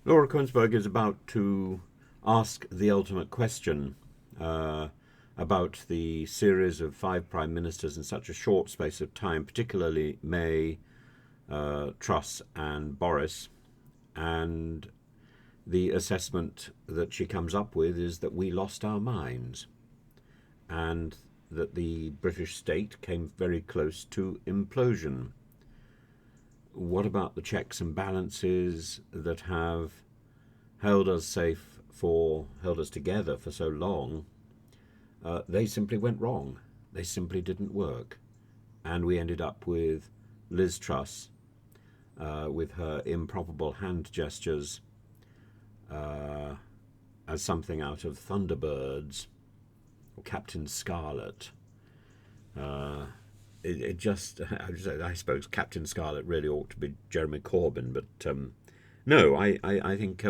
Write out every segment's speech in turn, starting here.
Laura Kuenssberg is about to ask the ultimate question uh, about the series of five prime ministers in such a short space of time, particularly May, Truss, and Boris. And the assessment that she comes up with is that we lost our minds and that the British state came very close to implosion. What about the checks and balances that have held us held us together for so long? They simply went wrong. They simply didn't work. And we ended up with Liz Truss, with her improbable hand gestures, as something out of Thunderbirds or Captain Scarlet. It just, I suppose Captain Scarlet really ought to be Jeremy Corbyn, but no, I think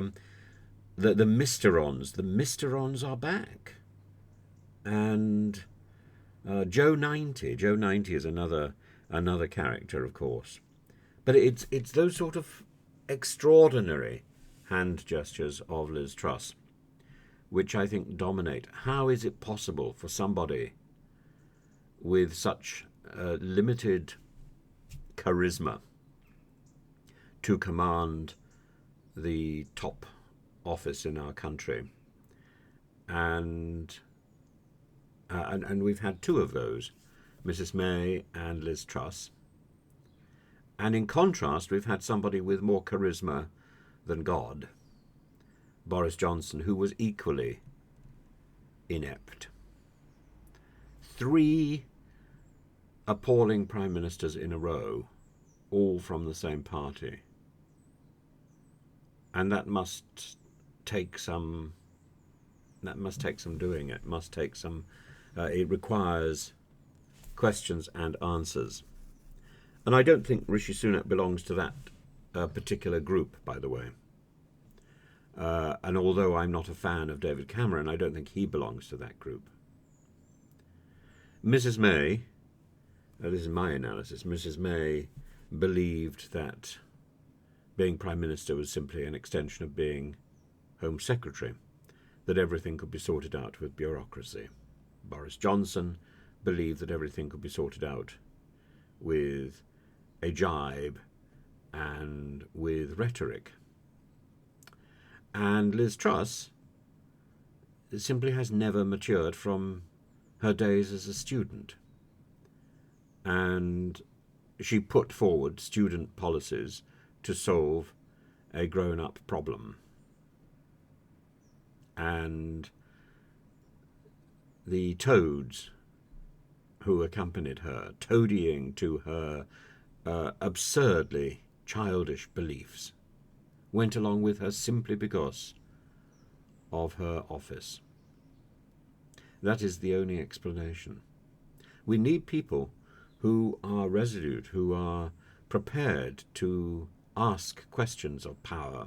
the Misterons are back, and Joe 90 is another character, of course, but it's those sort of extraordinary hand gestures of Liz Truss which I think dominate. How is it possible for somebody with such limited charisma to command the top office in our country? And we've had two of those, Mrs. May and Liz Truss. And in contrast, we've had somebody with more charisma than God, Boris Johnson, who was equally inept. Three appalling prime ministers in a row, all from the same party. And that must take some doing. It must take some, it requires questions and answers. And I don't think Rishi Sunak belongs to that particular group, by the way. And although I'm not a fan of David Cameron, I don't think he belongs to that group. Mrs. May, this is my analysis, Mrs. May believed that being Prime Minister was simply an extension of being Home Secretary, that everything could be sorted out with bureaucracy. Boris Johnson believed that everything could be sorted out with a jibe and with rhetoric. And Liz Truss simply has never matured from her days as a student. And she put forward student policies to solve a grown-up problem. And the toads who accompanied her, toadying to her absurdly childish beliefs, went along with her simply because of her office. That is the only explanation. We need people who are resolute, who are prepared to ask questions of power,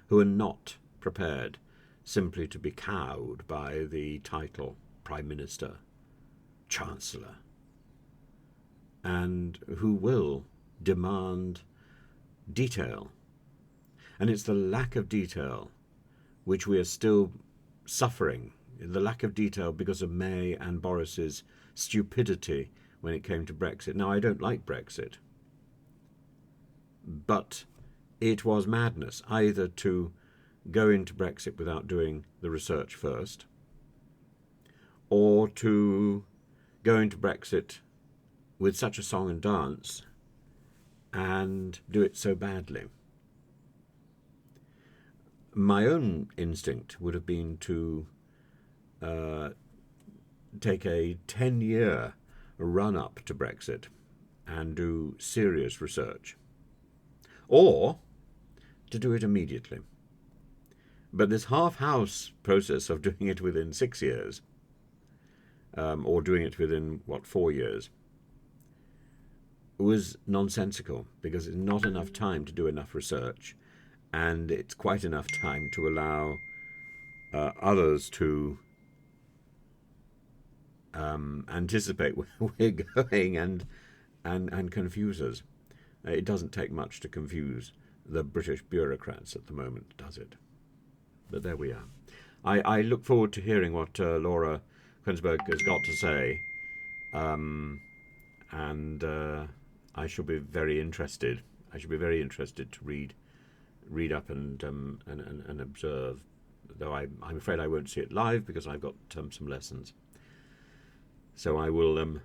who are not prepared simply to be cowed by the title Prime Minister, Chancellor, and who will demand detail. And it's the lack of detail which we are still suffering, the lack of detail because of May and Boris's stupidity when it came to Brexit. Now, I don't like Brexit, but it was madness either to go into Brexit without doing the research first, or to go into Brexit with such a song and dance and do it so badly. My own instinct would have been to take a 10-year run-up to Brexit and do serious research, or to do it immediately. But this half-house process of doing it within 6 years, or doing it within, 4 years, was nonsensical, because it's not enough time to do enough research, and it's quite enough time to allow others to anticipate where we're going and confuse us. It doesn't take much to confuse the British bureaucrats at the moment, does it? But there we are. I look forward to hearing what Laura Kuenssberg has got to say, and I shall be very interested. I shall be very interested to read up and observe. Though I'm afraid I won't see it live because I've got some lessons. So I will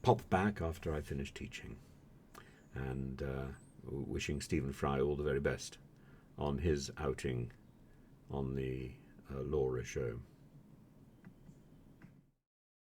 pop back after I finish teaching, and wishing Stephen Fry all the very best on his outing on the Laura show.